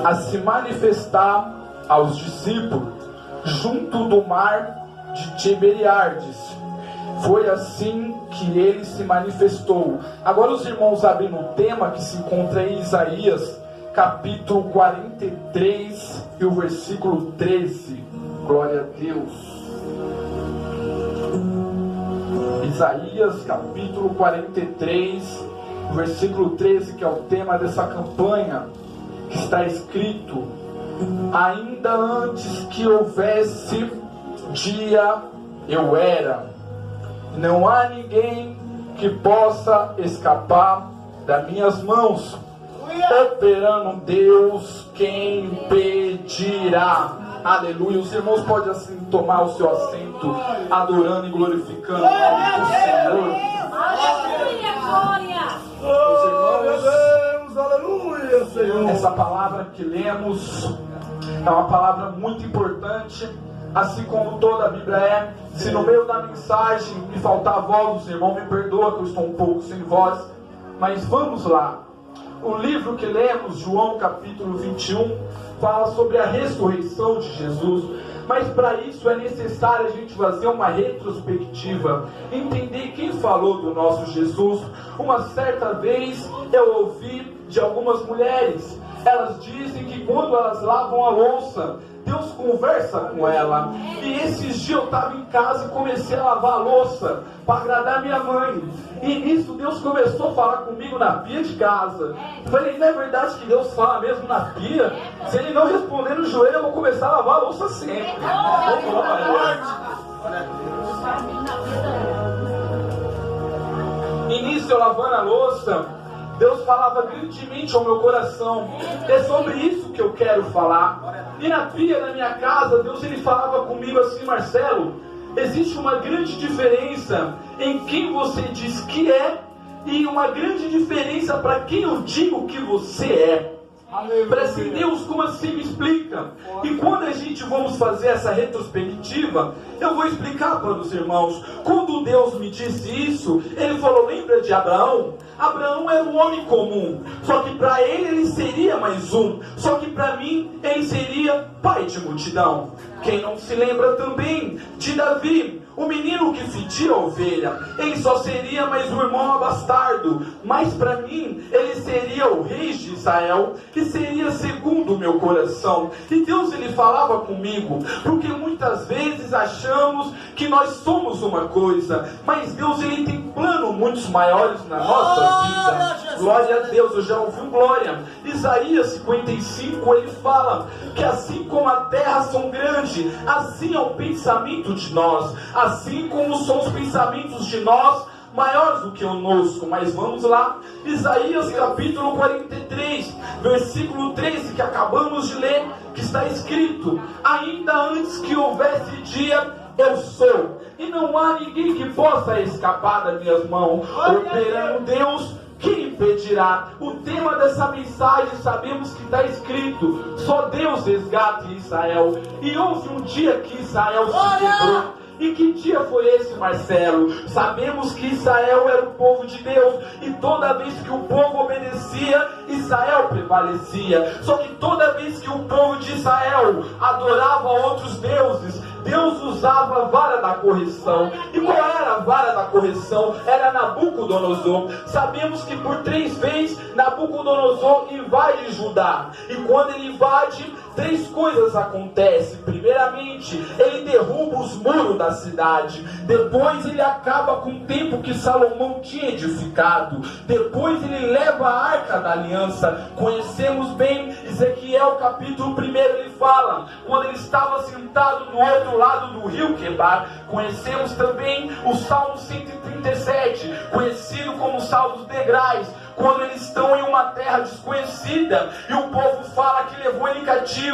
a se manifestar aos discípulos junto do mar de Tiberíades. Foi assim que ele se manifestou. Agora os irmãos abrem no tema que se encontra em Isaías, capítulo 43 e o versículo 13. Glória a Deus. Isaías, capítulo 43, versículo 13, que é o tema dessa campanha, que está escrito: ainda antes que houvesse dia, eu era. Não há ninguém que possa escapar das minhas mãos. Operando Deus, quem impedirá? Aleluia. Os irmãos podem assim tomar o seu assento, adorando e glorificando o nome do Senhor. Aleluia, Os irmãos, aleluia, Senhor. Essa palavra que lemos é uma palavra muito importante, assim como toda a Bíblia é. Se no meio da mensagem me faltar voz, os irmãos me perdoam que eu estou um pouco sem voz, mas vamos lá. O livro que lemos, João capítulo 21, fala sobre a ressurreição de Jesus. Mas para isso é necessário a gente fazer uma retrospectiva, entender quem falou do nosso Jesus. Uma certa vez eu ouvi de algumas mulheres, elas dizem que quando elas lavam a louça, Deus conversa com ela. E esses dias eu estava em casa e comecei a lavar a louça para agradar minha mãe. E nisso Deus começou a falar comigo na pia de casa. Eu falei, não é verdade que Deus fala mesmo na pia? Se Ele não responder no joelho, eu vou começar a lavar a louça sempre. E nisso eu lavando a louça, Deus falava grandemente ao meu coração. É sobre isso que eu quero falar. E na pia da minha casa, Deus ele falava comigo assim: Marcelo, existe uma grande diferença em quem você diz que é e uma grande diferença para quem eu digo que você é. Preste em Deus, como assim? Me explica. E quando a gente vamos fazer essa retrospectiva, eu vou explicar para os irmãos. Quando Deus me disse isso, Ele falou: lembra de Abraão? Abraão era um homem comum, só que para ele seria mais um. Só que para mim ele seria pai de multidão. Quem não se lembra também de Davi, o menino que fedia a ovelha? Ele só seria mais um irmão bastardo, mas para mim ele seria o rei de Israel, que seria segundo o meu coração. E Deus ele falava comigo, porque muitas vezes achamos que nós somos uma coisa, mas Deus ele tem planos muito maiores na nossa vida. Glória a Deus. Eu já ouvi um glória. Isaías 55 ele fala que assim como a terra são grande, assim é o pensamento de nós, assim como são os pensamentos de nós, maiores do que o nosso. Mas vamos lá, Isaías capítulo 43, versículo 13, que acabamos de ler, que está escrito: ainda antes que houvesse dia, eu sou, e não há ninguém que possa escapar das minhas mãos. Operando Deus, quem impedirá? O tema dessa mensagem sabemos que está escrito: só Deus resgata Israel. E houve um dia que Israel se quebrou. E que dia foi esse, Marcelo? Sabemos que Israel era o povo de Deus, e toda vez que o povo obedecia, Israel prevalecia. Só que toda vez que o povo de Israel adorava outros deuses, Deus usava a vara da correção. E qual era a vara da correção? Era Nabucodonosor. Sabemos que por 3 vezes Nabucodonosor invade Judá. E quando ele invade, 3 coisas acontecem. Primeiramente, ele derruba os muros da cidade. Depois ele acaba com o templo que Salomão tinha edificado. Depois ele leva a arca da aliança. Conhecemos bem Ezequiel capítulo 1, ele fala, quando ele estava sentado no outro lado do rio Quebar. Conhecemos também o Salmo 137, conhecido como o Salmo dos Degraus, quando eles estão em uma terra desconhecida e o povo fala que levou ele cativo.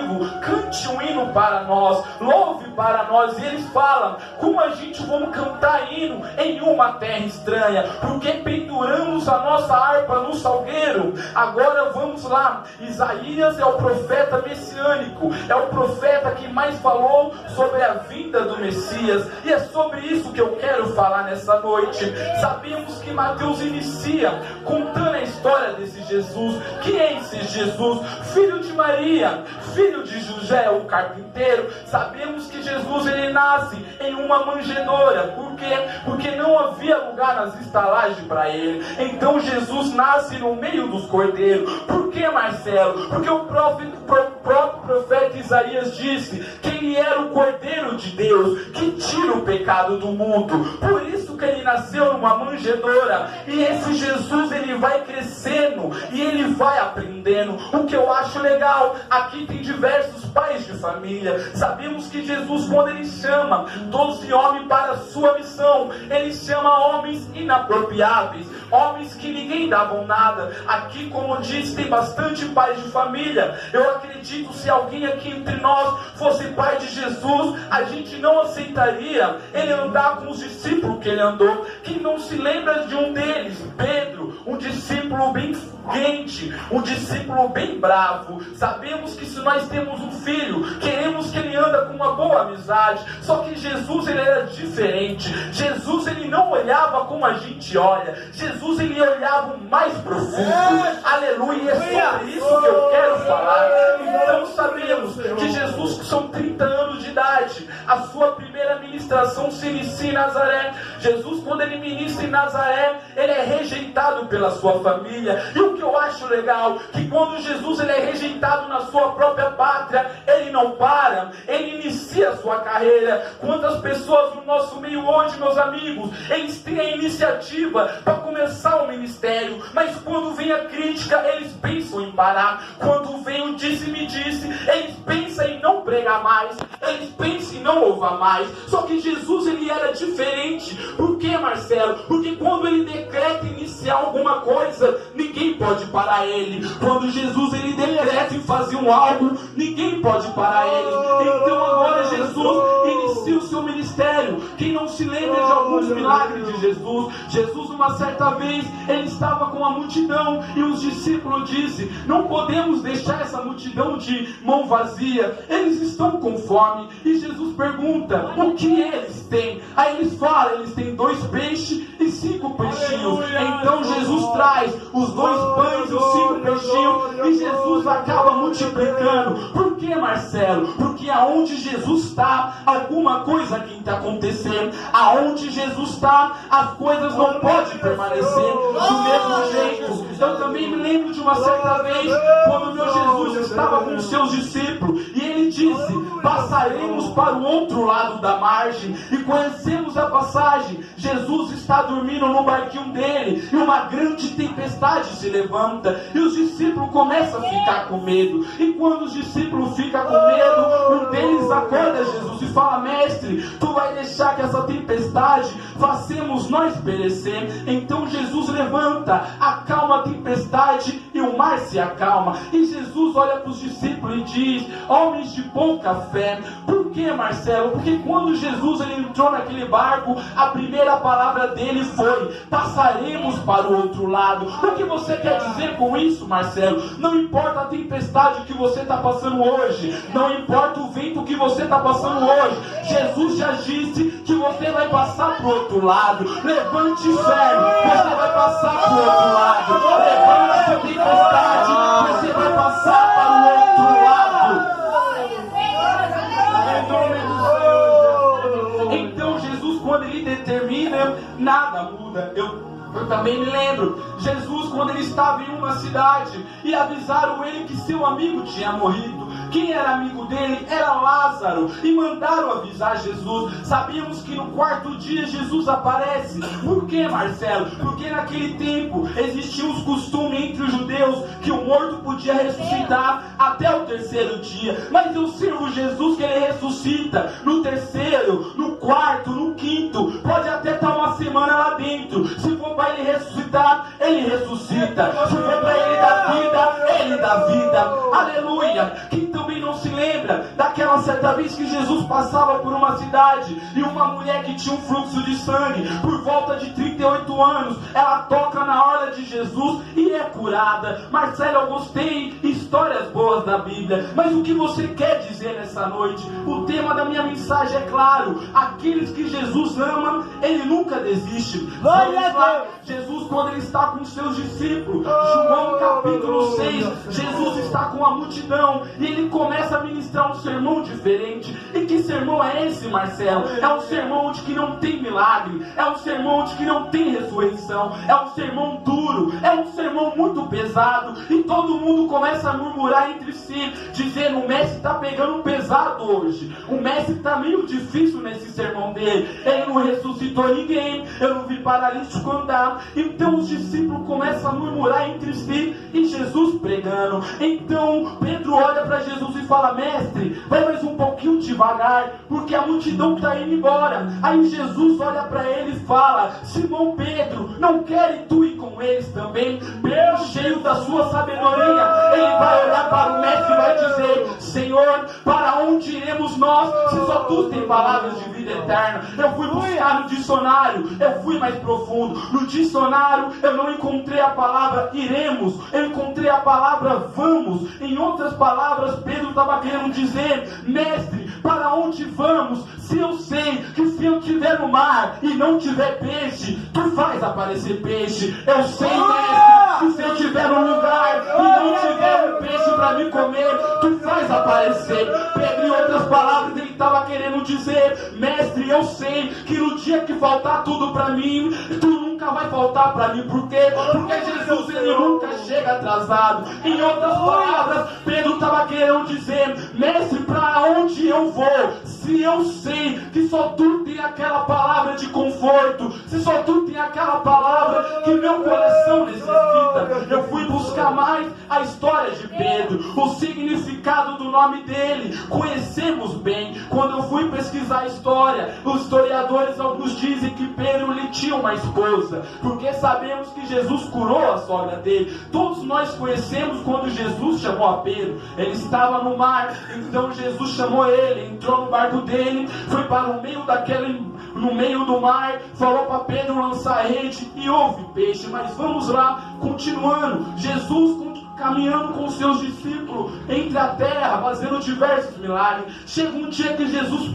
Cante um hino para nós, louve para nós. E eles falam: como a gente vamos cantar hino em uma terra estranha? Porque penduramos a nossa harpa no salgueiro. Agora vamos lá. Isaías é o profeta messiânico, é o profeta que mais falou sobre a vinda do Messias, e é sobre isso que eu quero falar nessa noite. Sabemos que Mateus inicia contando contando a história desse Jesus. Quem é esse Jesus? Filho de Maria, filho de José, o carpinteiro. Sabemos que Jesus ele nasce em uma manjedoura. Por quê? Porque não havia lugar nas estalagens para ele. Então Jesus nasce no meio dos cordeiros. Por que, Marcelo? Porque o próprio profeta Isaías disse que ele era o Cordeiro de Deus que tira o pecado do mundo. Por isso que ele nasceu numa manjedoura. E esse Jesus ele vai crescendo e ele vai aprendendo. O que eu acho legal, aqui tem diversos pais de família. Sabemos que Jesus, quando ele chama 12 homens para a sua missão, ele chama homens inapropriáveis, homens que ninguém davam nada. Aqui, como eu disse, tem bastante pais de família. Eu acredito, se alguém aqui entre nós fosse pai de Jesus, a gente não aceitaria ele andar com os discípulos que ele andou. Quem não se lembra de um deles? Pedro, um discípulo bem quente, um discípulo bem bravo. Sabemos que se nós temos um filho, queremos que ele anda com uma boa amizade. Só que Jesus ele era diferente. Jesus ele não olhava como a gente olha. Jesus ele olhava o mais profundo. Aleluia, é sobre isso que eu quero falar. Então sabemos que Jesus, que são 30 anos de idade, a sua primeira ministração se inicia em Nazaré. Jesus, quando ele ministra em Nazaré, ele é rejeitado pela sua família. E o que eu acho legal, que quando Jesus ele é rejeitado na sua própria pátria, ele não para, ele inicia a sua carreira. Quantas pessoas no nosso meio hoje, meus amigos, eles têm a iniciativa para começar o ministério, mas quando vem a crítica, eles pensam em parar. Quando vem o disse-me disse, eles pensam em não pregar mais, eles pensam em não louvar mais. Só que Jesus ele era diferente. Por que, Marcelo? Porque quando ele decreta iniciar alguma coisa, ninguém pode parar ele. Quando Jesus ele decreta em fazer algo, ninguém pode parar ele. Então agora Jesus inicia o seu ministério. Quem não se lembra de alguns milagres de Jesus? Jesus uma certa vez, ele estava com a multidão e os discípulos dizem: não podemos deixar essa multidão de mão vazia, eles estão com fome. E Jesus pergunta: o que eles têm? Aí eles falam: eles têm 2 peixes e 5 peixinhos. Então Jesus traz os 2 pães e os 5 peixinhos e Jesus acaba multiplicando. Por que, Marcelo? Porque aonde Jesus está, alguma coisa aqui está acontecendo. Aonde Jesus está, as coisas não podem permanecer do mesmo jeito. Eu também me lembro de uma certa vez, quando meu Jesus estava com os seus discípulos e ele disse: passaremos para o outro lado da margem. E conhecemos a passagem. Jesus está dormindo no barquinho dele e uma grande tempestade se levanta e os discípulos começam a ficar com medo. E quando os discípulos ficam com medo, um deles acorda Jesus e fala: mestre, tu vai deixar que essa tempestade façamos nós perecer? Então Jesus levanta, acalma a tempestade e o mar se acalma. E Jesus olha para os discípulos e diz: homens de pouca fé. Por que, Marcelo? Porque quando Jesus ele entrou naquele barco, a primeira palavra dele foi: passaremos para o outro lado. O que você quer dizer com isso, Marcelo? Não importa a tempestade que você está passando hoje, não importa o vento que você está passando hoje, Jesus já disse que você vai passar para o outro lado. Levante fé, você vai passar para o outro lado. Levante a tempestade, você vai passar para o outro lado. Então Jesus, quando ele determina, nada muda. Eu também me lembro, Jesus, quando ele estava em uma cidade e avisaram ele que seu amigo tinha morrido. Quem era amigo dele era Lázaro, e mandaram avisar Jesus. Sabíamos que no 4º dia Jesus aparece. Por que, Marcelo? Porque naquele tempo existiam os costumes entre os judeus que o morto podia ressuscitar até o 3º dia. Mas eu sirvo Jesus que ele ressuscita no 3º, no 4º, no 5º, pode até estar uma semana lá dentro. Se for para ele ressuscitar, ele ressuscita. Se for para ele dar vida, ele dá vida. Aleluia. Então também não se lembra daquela certa vez que Jesus passava por uma cidade e uma mulher que tinha um fluxo de sangue por volta de 38 anos, ela toca na orla de Jesus e é curada. Marcelo, eu gostei, histórias boas da Bíblia, mas o que você quer dizer nessa noite? O tema da minha mensagem é claro: aqueles que Jesus ama, Ele nunca desiste. Vamos lá, Jesus, quando Ele está com seus discípulos, João capítulo 6, Jesus está com a multidão e Ele começa a ministrar um sermão diferente. E que sermão é esse, Marcelo? É um sermão de que não tem milagre, é um sermão de que não tem ressurreição, é um sermão duro, é um sermão muito pesado, e todo mundo começa a murmurar entre si, dizendo: o mestre está pegando pesado hoje, o mestre está meio difícil nesse sermão dele, ele não ressuscitou ninguém, eu não vi paralítico andar. Então os discípulos começam a murmurar entre si e Jesus pregando. Então Pedro olha para Jesus e fala: mestre, vai mais um pouquinho devagar, porque a multidão está indo embora. Aí Jesus olha para ele e fala: Simão Pedro, não queres tu ir com eles também? Pedro, cheio da sua sabedoria, ele vai olhar para o mestre e vai dizer: Senhor, para onde iremos nós, se só tu tem palavras de vida eterna? Eu fui buscar no dicionário, eu fui mais profundo. No dicionário eu não encontrei a palavra iremos, eu encontrei a palavra vamos. Em outras palavras, Pedro estava querendo dizer: mestre, para onde vamos? Se eu sei que se eu estiver no mar e não tiver peixe, tu faz aparecer peixe. Eu sei, mestre, que se eu estiver num lugar e não tiver um peixe para me comer, tu faz aparecer. Pedro, em outras palavras, ele estava querendo dizer: mestre, eu sei que no dia que faltar tudo para mim, tu nunca vai faltar para mim. Por quê? Porque Jesus, ele nunca chega atrasado. Em outras palavras, Pedro estava querendo dizer: mestre, para onde eu vou? Se eu sei que só tu tem aquela palavra de conforto, se só tu tem aquela palavra que meu coração necessita. Eu fui buscar mais a história de Pedro, o significado do nome dele, conhecemos bem. Quando eu fui pesquisar a história, os historiadores, alguns dizem que Pedro lhe tinha uma esposa, porque sabemos que Jesus curou a sogra dele. Todos nós conhecemos quando Jesus chamou a Pedro, ele estava no mar, então Jesus chamou ele, entrou no barco dele, foi para o meio no meio do mar, falou para Pedro lançar a rede e houve peixe. Mas vamos lá, continuando, Jesus caminhando com os seus discípulos entre a terra, fazendo diversos milagres. Chega um dia que Jesus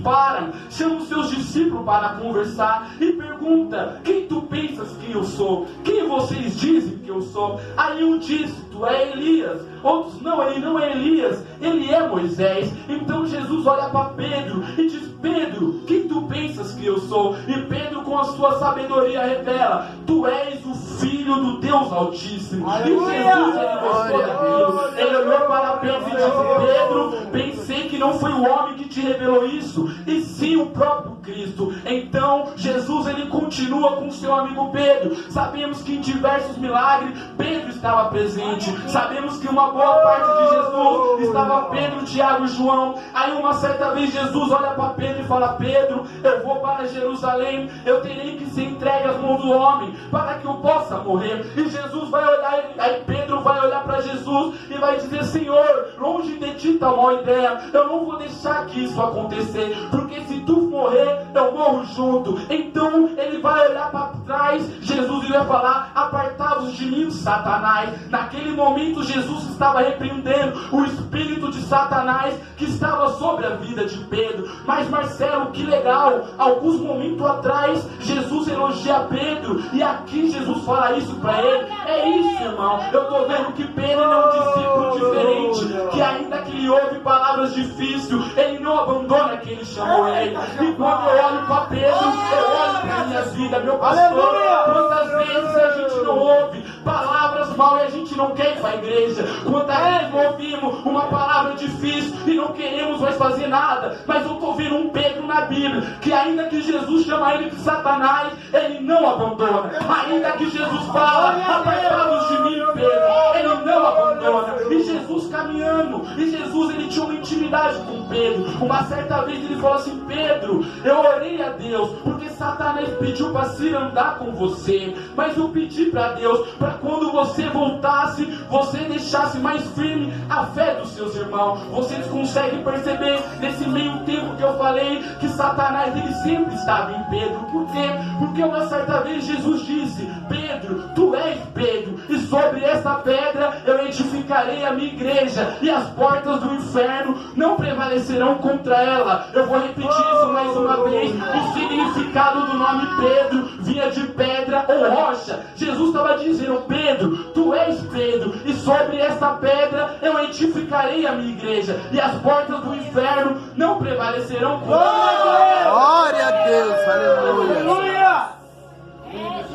chama os seus discípulos para conversar e pergunta: quem tu pensas que eu sou? Quem vocês dizem que eu sou? Aí um disse: tu é Elias. Outros: não, ele não é Elias, ele é Moisés. Então Jesus olha para Pedro e diz: Pedro, quem tu pensas que eu sou? E Pedro, com a sua sabedoria, revela: tu és o Filho do Deus Altíssimo. Aleluia! E Jesus, ele gostou daquilo. Ele olhou para Pedro e disse: Pedro, pensei que não foi o homem que te revelou isso, e sim o próprio Cristo. Então Jesus, ele continua com seu amigo Pedro. Sabemos que em diversos milagres Pedro estava presente. Sabemos que uma boa parte de Jesus estava Pedro, Tiago e João. Aí uma certa vez Jesus olha para Pedro e fala: Pedro, eu vou para Jerusalém, eu terei que ser entregue às mãos do homem para que eu possa morrer. E Jesus vai olhar, aí Pedro vai olhar para Jesus e vai dizer: Senhor, longe de ti está uma ideia, eu não vou deixar que isso acontecer, porque se tu morrer, eu morro junto. Então ele vai olhar para trás, Jesus vai falar: apartai-vos de mim, Satanás. Naquele momento Jesus estava repreendendo o espírito de Satanás que estava sobre a vida de Pedro. Mas Marcelo, que legal, alguns momentos atrás Jesus elogia Pedro, e aqui Jesus fala isso para ele. É isso, irmão, eu estou vendo que Pedro é um discípulo diferente, que ainda que ele ouve palavras difíceis, ele não abandona quem ele chamou ele. E quando eu olho para Pedro, eu olho para a minha vida, meu pastor, quantas vezes a gente não ouve palavras mal e a gente não quer ir para a igreja? Quantas vezes ouvimos uma palavra difícil e não queremos mais fazer nada? Mas eu estou vendo um Pedro na Bíblia, que ainda que Jesus chama ele de Satanás, ele não abandona. Ainda que Jesus fala: apartados de mim, Pedro, ele não abandona. E Jesus caminhando, e Jesus, ele tinha uma intimidade com Pedro. Uma certa vez ele falou assim: Pedro, Pedro, eu orei a Deus, porque Satanás pediu para se andar com você, mas eu pedi para Deus, para quando você voltasse, você deixasse mais firme a fé dos seus irmãos. Vocês conseguem perceber, nesse meio tempo que eu falei, que Satanás, ele sempre estava em Pedro. Por quê? Porque uma certa vez Jesus disse: Pedro, tu és Pedro, e sobre essa pedra eu edificarei a minha igreja, e as portas do inferno não prevalecerão contra ela. Eu vou repetir isso mais uma vez. O significado do nome Pedro vinha de pedra ou rocha. Jesus estava dizendo: Pedro, tu és Pedro, e sobre essa pedra eu edificarei a minha igreja, e as portas do inferno não prevalecerão contra ela. Glória a Deus, aleluia.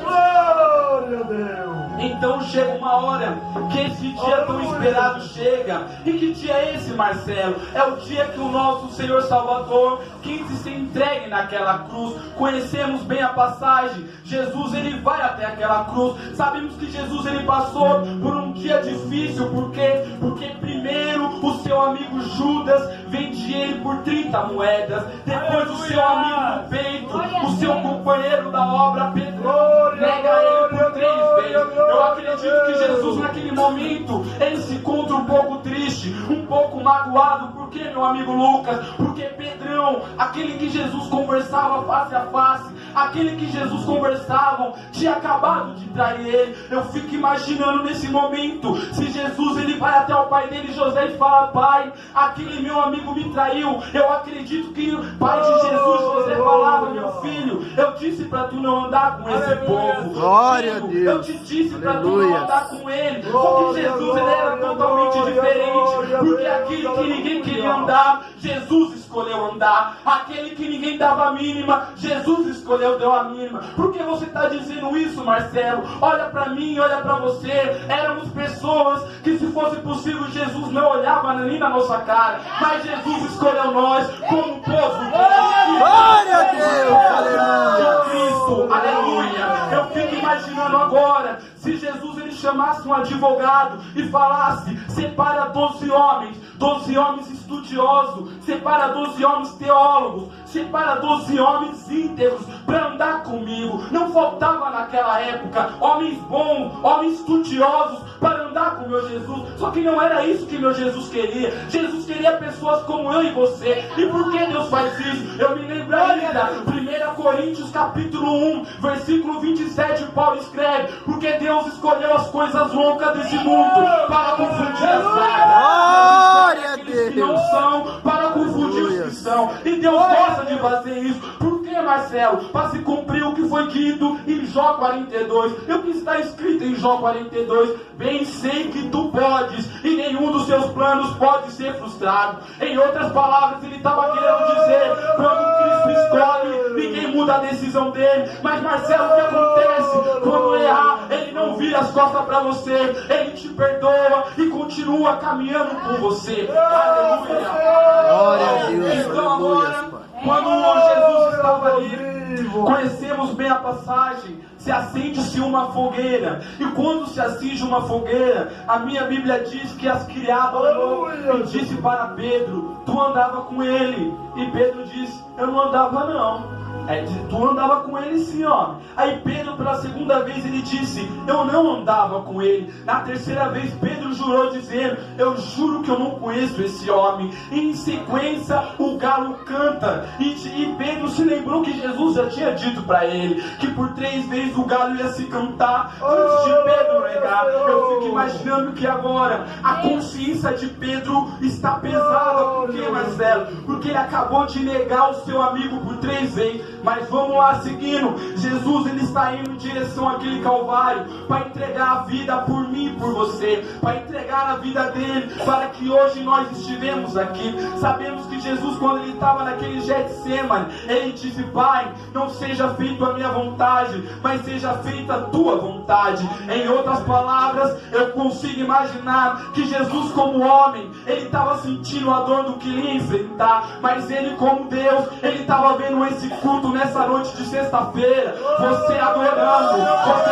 Glória a Deus. Então chega uma hora que esse dia tão esperado chega. E que dia é esse, Marcelo? É o dia que o nosso Senhor Salvador quis se entregue naquela cruz. Conhecemos bem a passagem. Jesus, ele vai até aquela cruz. Sabemos que Jesus, ele passou por um dia difícil. Por quê? Porque primeiro o seu amigo Judas vende ele por 30 moedas. Depois o seu amigo no peito, o seu companheiro da obra, Pedro, nega ele por 3 vezes. Eu acredito que Jesus, naquele momento, ele se encontra um pouco triste, um pouco magoado. Por quê, meu amigo Lucas? Porque Pedrão, aquele que Jesus conversava face a face, aquele que Jesus conversava, tinha acabado de trair ele. Eu fico imaginando nesse momento, se Jesus, ele vai até o pai dele, José, e fala: pai, aquele meu amigo me traiu. Eu acredito que o pai de Jesus, José, falava: meu filho, eu disse para tu não andar com esse povo. Glória a Filho, Deus. eu te disse para tu não andar com ele. Só que Jesus, ele era totalmente diferente, porque aquele que ninguém queria andar, Jesus escolheu andar. Aquele que ninguém dava a mínima, Jesus escolheu dar a mínima. Por que você está dizendo isso, Marcelo? Olha para mim, olha para você. Éramos pessoas que, se fosse possível, Jesus não olhava nem na nossa cara, mas Jesus escolheu nós como povo de Glória a Deus, aleluia. Cristo, aleluia. Eu fico imaginando agora, se Jesus, ele chamasse um advogado e falasse: separa 12 homens estudiosos, separa 12 homens teólogos, separa 12 homens íntegros para andar comigo. Não faltava naquela época homens bons, homens estudiosos para andar com meu Jesus. Só que não era isso que meu Jesus queria. Jesus queria pessoas como eu e você. E por que Deus faz isso? Eu me lembro ainda, 1 Coríntios capítulo 1, versículo 27, Paulo escreve: porque Deus escolheu as coisas loucas desse mundo para confundir as sábias, Glória a aqueles que não Deus. são, para confundir os que são. E Deus gosta de fazer isso. Por que, Marcelo? Para se cumprir o que foi dito em Jó 42. E o que está escrito em Jó 42? Bem sei que tu podes, e nenhum dos seus planos pode ser frustrado. Em outras palavras, ele estava querendo dizer: quando Cristo escolhe, ninguém muda a decisão dele. Mas, Marcelo, o que acontece? Quando errar, ele não vira as costas para você, ele te perdoa e continua caminhando com você. Aleluia. Glória a Deus, Então aleluia, agora, Pai. quando Jesus estava ali, conhecemos bem a passagem, se acende-se uma fogueira. E quando se acende uma fogueira, a minha Bíblia diz que as criadas e disse para Pedro: tu andava com ele. E Pedro disse: eu não andava não. Tu andava com ele sim, ó. Aí Pedro, pela segunda vez, ele disse: eu não andava com ele. Na terceira vez, Pedro jurou, dizendo: eu juro que eu não conheço esse homem. E em sequência, o galo canta. E Pedro se lembrou que Jesus já tinha dito para ele que por 3 vezes o galo ia se cantar antes de Pedro negar. Eu fico imaginando que agora a consciência de Pedro está pesada. Por quê, Marcelo? Porque ele acabou de negar o seu amigo por 3 vezes. Mas vamos lá, seguindo. Jesus, ele está indo em direção àquele Calvário para entregar a vida por mim e por você, para entregar a vida dele, para que hoje nós estivemos aqui. Sabemos que Jesus, quando ele estava naquele Getsemane, ele disse: pai, não seja feita a minha vontade, mas seja feita a tua vontade. Em outras palavras, eu consigo imaginar que Jesus, como homem, ele estava sentindo a dor do que ia enfrentar, mas ele, como Deus, ele estava vendo esse culto nessa noite de sexta-feira, você adorando, você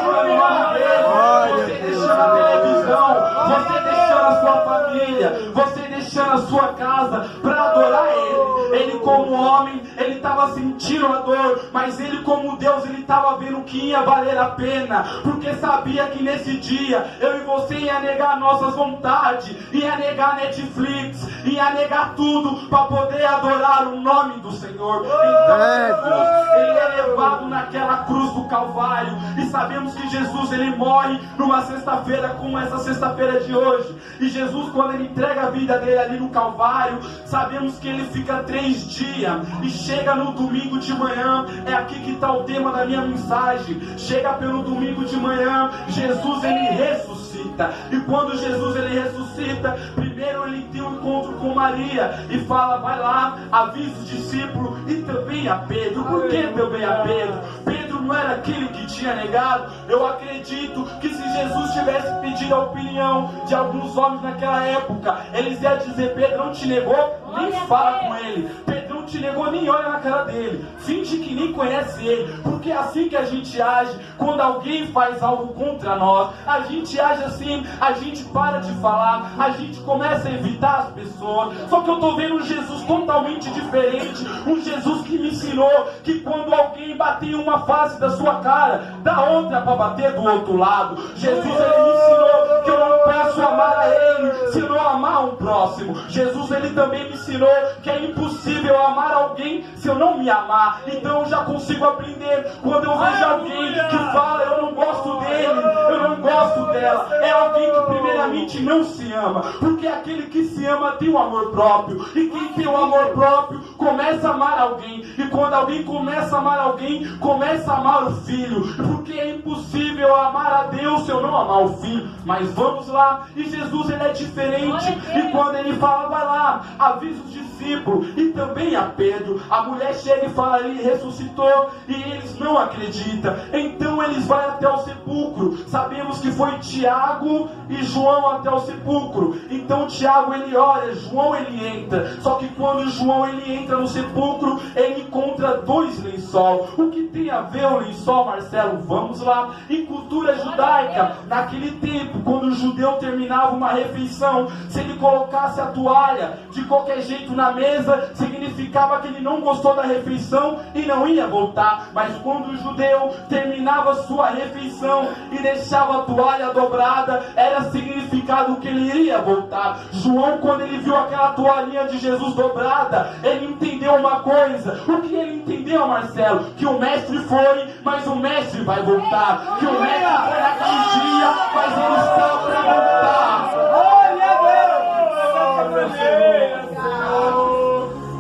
glorificando o nome dele, você deixando a televisão, você deixando a sua família, você deixando a sua casa para adorar ele. Ele como homem, ele estava sentindo a dor, mas ele como Deus, ele estava vendo que ia valer a pena, porque sabia que nesse dia, eu e você ia negar nossas vontades, ia negar Netflix, ia negar tudo, para poder adorar o nome do Senhor. Então Jesus, ele é levado naquela cruz do Calvário, e sabemos que Jesus, ele morre numa sexta-feira como essa sexta-feira de hoje, e Jesus, quando ele entrega a vida dele ali no Calvário, sabemos que ele fica 3 dias, e chega no domingo de manhã, é aqui que está o tema da minha mensagem, chega pelo domingo de manhã, Jesus, ele ressuscita, e quando Jesus, ele ressuscita, primeiro ele tem um encontro com Maria, e fala, vai lá, avisa os discípulos, e também a Pedro. Por que também a Pedro? Pedro não era aquele que tinha negado. Eu acredito que se Jesus tivesse pedido a opinião de alguns homens naquela época, eles iam dizer, Pedro não te negou? Nem fala com ele. Pedro não te negou, nem olha na cara dele, finge que nem conhece ele, porque é assim que a gente age quando alguém faz algo contra nós. A gente age assim, a gente para de falar, a gente começa a evitar as pessoas. Só que eu estou vendo um Jesus totalmente diferente, um Jesus que me ensinou que quando alguém bater em uma face da sua cara, dá outra para bater do outro lado. Jesus, ele me ensinou que eu não posso amar a ele se não amar um próximo. Jesus, ele também me ensinou que é impossível amar alguém se eu não me amar. Então eu já consigo aprender quando eu vejo alguém que fala, eu não gosto dele, eu não gosto dela, é alguém que primeiramente não se ama, porque aquele que se ama tem o amor próprio, e quem tem o amor próprio começa a amar alguém, e quando alguém começa a amar alguém, começa a amar o filho, porque é impossível amar a Deus se eu não amar o filho. Mas vamos lá, e Jesus, ele é diferente, e quando ele fala, vai lá, avisa os discípulos, e também a Pedro, a mulher chega e fala, ele ressuscitou, e eles não acreditam. Então eles vão até o sepulcro. Sabemos que foi Tiago e João até o sepulcro. Então Tiago, ele olha, João, ele entra, só que quando João, ele entra no sepulcro, ele encontra 2 lençóis. O que tem a ver o lençol, Marcelo? Vamos lá. Em cultura judaica, naquele tempo, quando o judeu terminava uma refeição, se ele colocasse a toalha de qualquer jeito na mesa, significava que ele não gostou da refeição e não ia voltar. Mas quando o judeu terminava sua refeição e deixava a toalha dobrada, era significado que ele iria voltar. João, quando ele viu aquela toalhinha de Jesus dobrada, ele entendeu uma coisa. O que ele entendeu, Marcelo? Que o mestre foi, mas o mestre vai voltar. Que o mestre foi naquele dia, mas ele está para voltar.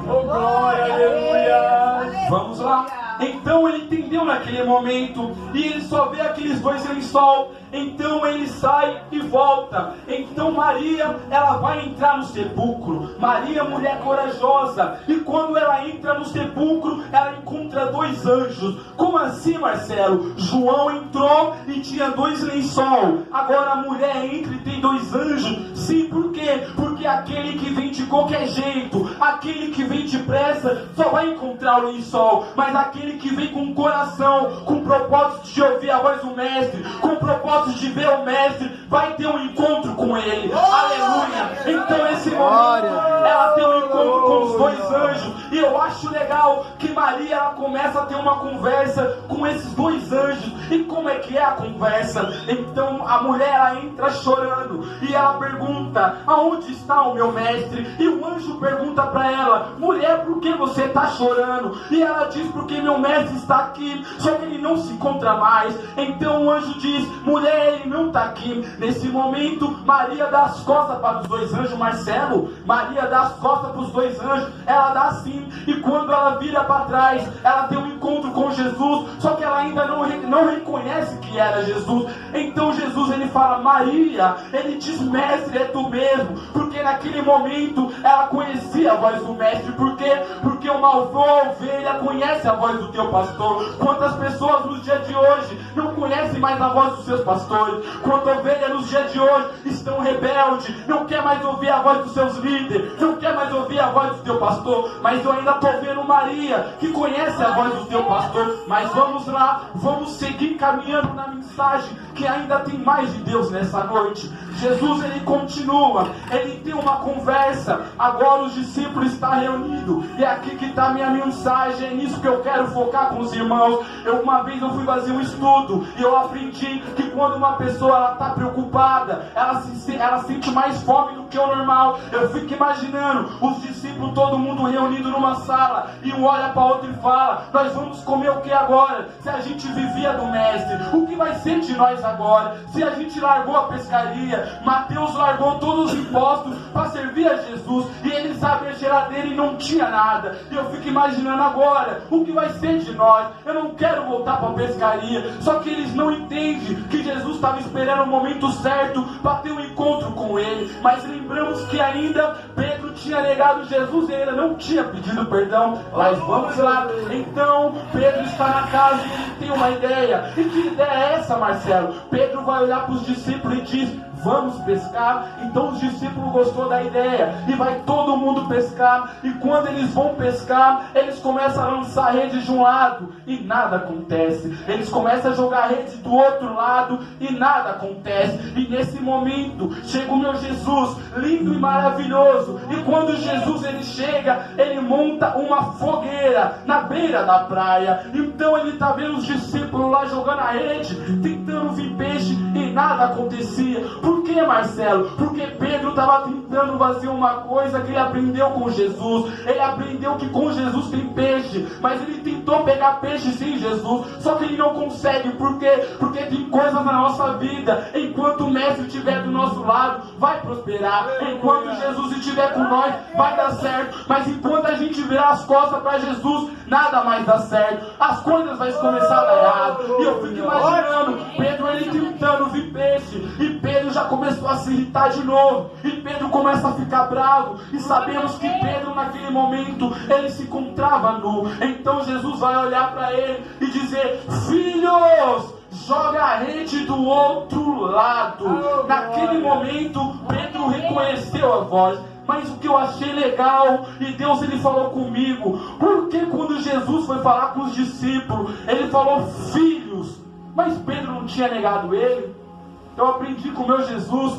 Glória, aleluia. Vamos lá. Então ele entendeu naquele momento, e ele só vê aqueles 2 lençol. Então ele sai e volta. Então Maria, ela vai entrar no sepulcro. Maria, mulher corajosa, e quando ela entra no sepulcro, ela encontra 2 anjos. Como assim, Marcelo? João entrou e tinha 2 lençol, agora a mulher entra e tem 2 anjos. Sim, por quê? Porque aquele que vem de qualquer jeito, aquele que vem depressa, só vai encontrar o lençol. Mas aquele que vem com o coração, com o propósito de ouvir a voz do mestre, com o propósito de ver o mestre, vai ter um encontro com ele. Aleluia. Então esse momento, ela tem um encontro com os 2 anjos, e eu acho legal que Maria, ela começa a ter uma conversa com esses 2 anjos. E como é que é a conversa? Então a mulher, ela entra chorando, e ela pergunta, aonde está o meu mestre? E o anjo pergunta para ela, mulher, por que você está chorando? E ela diz, porque meu mestre está aqui, só que ele não se encontra mais. Então o anjo diz, mulher, ele não está aqui. Nesse momento, Maria dá as costas para os 2 anjos. Marcelo, Maria dá as costas para os 2 anjos, ela dá assim, e quando ela vira para trás, ela tem um encontro com Jesus, só que ela ainda não reconhece que era Jesus. Então Jesus, ele fala, Maria, ele diz, mestre, é tu mesmo, porque naquele momento ela conhecia a voz do mestre. Por quê? Porque uma ovelha conhece a voz do teu pastor. Quantas pessoas nos dias de hoje não conhecem mais a voz dos seus pastores? Quantas ovelhas nos dias de hoje estão rebeldes, não quer mais ouvir a voz dos seus líderes, não quer mais ouvir a voz do teu pastor? Mas eu ainda estou vendo Maria, que conhece a voz do teu pastor. Mas vamos lá, vamos seguir caminhando na mensagem, que ainda tem mais de Deus nessa noite. Jesus, ele continua, ele tem uma conversa, Agora os discípulos estão reunidos. E é aqui que está a minha mensagem. É nisso que eu quero focar com os irmãos. Uma vez eu fui fazer um estudo e eu aprendi que quando uma pessoa está preocupada, ela sente mais fome do que o normal. Eu fico imaginando os discípulos, todo mundo reunido numa sala, e um olha para outro e fala: nós vamos comer o que agora? Se a gente vivia do mestre, o que vai ser de nós agora? Se a gente largou a pescaria, Mateus largou todos os impostos para servir a Jesus, e eles abrem a geladeira e não tinha nada. E eu fico imaginando agora, o que vai ser de nós? Eu não quero voltar para a pescaria. Só que eles não entendem que Jesus estava esperando o momento certo para ter um encontro com ele. Mas lembramos que ainda Pedro tinha negado Jesus e ainda não tinha pedido perdão. Mas vamos lá. Então Pedro está na casa e ele tem uma ideia. E que ideia é essa, Marcelo? Pedro vai olhar para os discípulos e diz: vamos pescar. Então os discípulos gostou da ideia e vai todo mundo pescar. E quando eles vão pescar, eles começam a lançar a rede de um lado e nada acontece. Eles começam a jogar a rede do outro lado e nada acontece. E nesse momento chega o meu Jesus, lindo e maravilhoso. E quando Jesus ele chega, ele monta uma fogueira na beira da praia. Então ele está vendo os discípulos lá jogando a rede, tentando vir peixe, e nada acontecia. Por que, Marcelo? Porque Pedro estava tentando fazer uma coisa que ele aprendeu com Jesus. Ele aprendeu que com Jesus tem peixe, mas ele tentou pegar peixe sem Jesus, só que ele não consegue. Por quê? Porque tem coisas na nossa vida, enquanto o mestre estiver do nosso lado, vai prosperar. Enquanto Jesus estiver com nós, vai dar certo. Mas enquanto a gente virar as costas para Jesus, nada mais dá certo. As coisas vão começar a dar errado. E eu fico imaginando Pedro ele tentando vir peixe, e Pedro já começou a se irritar de novo, e Pedro começa a ficar bravo. E sabemos que Pedro naquele momento ele se encontrava nu. Então Jesus vai olhar para ele e dizer: filhos, joga a rede do outro lado. Naquele momento Pedro reconheceu a voz. Mas o que eu achei legal, e Deus ele falou comigo, porque quando Jesus foi falar com os discípulos, ele falou filhos, mas Pedro não tinha negado ele. Eu aprendi com o meu Jesus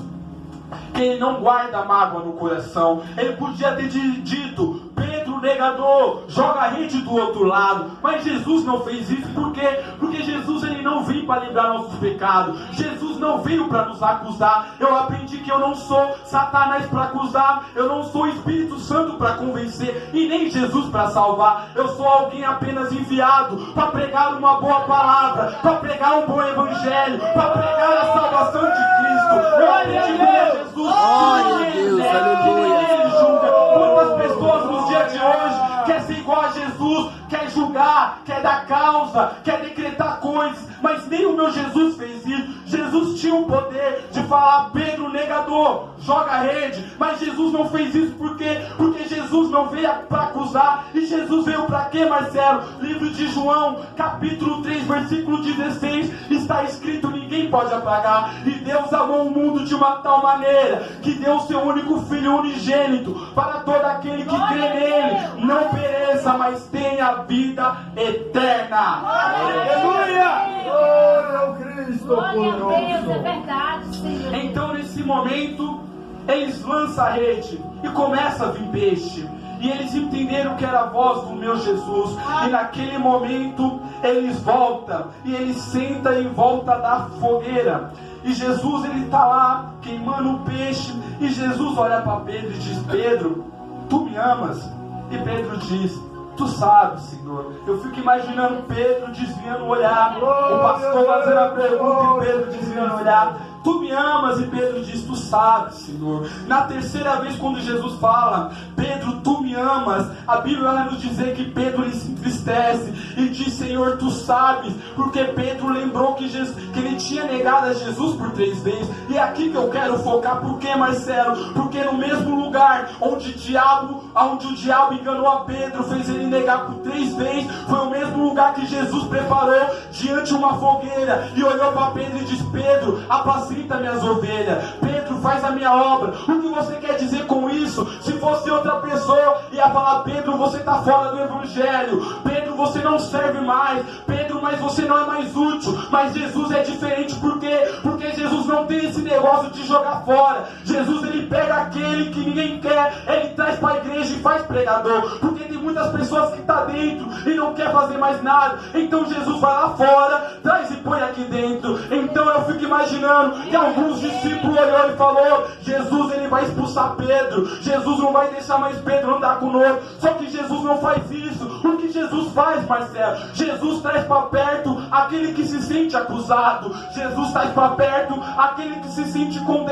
que ele não guarda mágoa no coração. Ele podia ter dito: Pedro negador, joga a rede do outro lado. Mas Jesus não fez isso. Por quê? Porque Jesus ele não veio para livrar nossos pecados. Jesus não veio para nos acusar. Eu aprendi que eu não sou Satanás para acusar. Eu não sou Espírito Santo para convencer. E nem Jesus para salvar. Eu sou alguém apenas enviado para pregar uma boa palavra, para pregar um bom evangelho, para pregar a salvação de Cristo. Eu aprendi que é Jesus. Glória a Deus, aleluia. Ele julga. Quantas pessoas nos dias de hoje quer ser igual a Jesus, quer julgar, quer dar causa, quer decretar coisas, mas nem o meu Jesus fez isso. Jesus tinha o poder de falar: Pedro negador, joga a rede. Mas Jesus não fez isso. Por quê? Porque Jesus não veio para acusar. E Jesus veio para quê, Marcelo? Livro de João, capítulo 3, versículo 16, está escrito: ninguém pode apagar. E Deus amou o mundo de uma tal maneira que deu o seu único Filho unigênito, para todo aquele que crê nele não pereça, mas tenha vida eterna. Aleluia! Glória ao Cristo poderoso. É verdade, Senhor. Então nesse momento eles lançam a rede e começa a vir peixe. E eles entenderam que era a voz do meu Jesus. E naquele momento eles voltam e eles sentam em volta da fogueira. E Jesus ele está lá queimando o peixe. E Jesus olha para Pedro e diz: Pedro, tu me amas? E Pedro diz: tu sabes, Senhor. Eu fico imaginando Pedro desviando o olhar, o pastor fazendo a pergunta e Pedro desviando o olhar. Tu me amas? E Pedro diz: tu sabes, Senhor. Na terceira vez, quando Jesus fala: Pedro, tu me amas, a Bíblia vai nos dizer que Pedro ele se entristece e diz: Senhor, tu sabes. Porque Pedro lembrou que ele tinha negado a Jesus por 3 vezes. E é aqui que eu quero focar. Por quê, Marcelo? Porque no mesmo lugar onde o diabo enganou a Pedro, fez ele negar por 3 vezes, foi o mesmo lugar que Jesus preparou diante de uma fogueira e olhou para Pedro e disse: Pedro, apacenta minhas ovelhas. Pedro, faz a minha obra. O que você quer dizer com isso? Se fosse outra pessoa, ia falar: Pedro, você está fora do evangelho. Pedro, você não serve mais. Pedro, mas você não é mais útil. Mas Jesus é diferente. Por quê? Porque Jesus não tem esse negócio de jogar fora. Jesus, ele pega aquele que ninguém quer, ele traz para a igreja e faz pregador, porque tem muitas pessoas que estão dentro e não quer fazer mais nada. Então Jesus vai lá fora, traz e põe aqui dentro. Então eu fico imaginando que alguns discípulos olhou e falou: Jesus, ele vai expulsar Pedro, Jesus não vai deixar mais Pedro andar conosco. Só que Jesus não faz isso. O que Jesus faz, Marcelo? Jesus traz para perto aquele que se sente acusado, Jesus traz para perto aquele que se sente condenado.